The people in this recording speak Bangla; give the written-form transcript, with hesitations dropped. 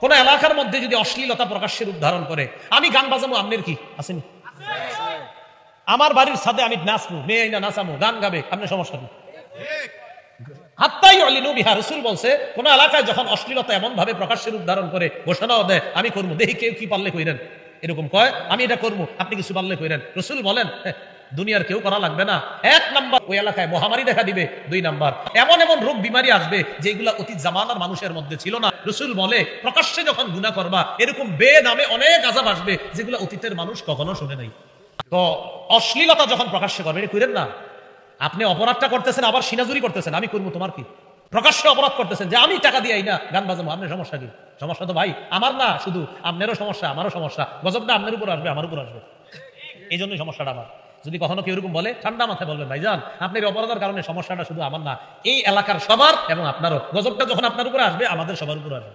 কোন এলাকার মধ্যে যদি অশ্লীলতা প্রকাশ্যের রূপ ধারণ করে, আমি গান বাজাবো, আপনার কি আসেনি? আমার বাড়ির ছাদে আমি নাচবো, মেয়ে না নাচামো, গান গাবে, আপনার সমস্যা নেই। হাত্তাই অলিনু বিহা, রাসূল বলছে কোন এলাকায় যখন অশ্লীলতা এমন ভাবে প্রকাশ্যের রূপ ধারণ করে ঘোষণাও দেয়, আমি করবো, দেখি কেউ কি পারলে কইরেন, এরকম কয়, আমি এটা করবো, আপনি কিছু পারলে কইরেন। রাসূল বলেন দুনিয়ার কেউ করা লাগবে না। 1 নাম্বার, ওই এলাকায় মহামারী দেখা দিবে। 2 নাম্বার, এমন এমন রোগ বিমারি আসবে যেগুলা অতীত জামানার মানুষের মধ্যে ছিল না। রাসূল বলে প্রকাশ্যে যখন গুনাহ করবা, এরকম বেনামে অনেক আযাব আসবে যেগুলা অতীতের মানুষ কখনো শুনে নাই। তো অশ্লীলতা যখন প্রকাশ্যে করবে, এটা কইরেন না। আপনি অপরাধটা করতেছেন, আবার সিনাজুরি করতেছেন, আমি করবো, তোমার কি? প্রকাশ্যে অপরাধ করতেছেন যে আমি টাকা দিয়ে না গান বাজাবো, আপনার সমস্যা কি? সমস্যা তো ভাই আমার না, শুধু আপনারও সমস্যা, আমারও সমস্যা, গজবটা আপনার উপর আসবে, আমার উপর আসবে। এই জন্যই সমস্যাটা আমার। যদি কখনো কেউ এরকম বলে, ঠান্ডা মাথায় বলবেন, ভাইজান আপনার অপরাধের কারণে সমস্যাটা শুধু আমার না, এই এলাকার সবার এবং আপনারও। গজবটা যখন আপনার উপরে আসবে, আমাদের সবার উপর আসবে।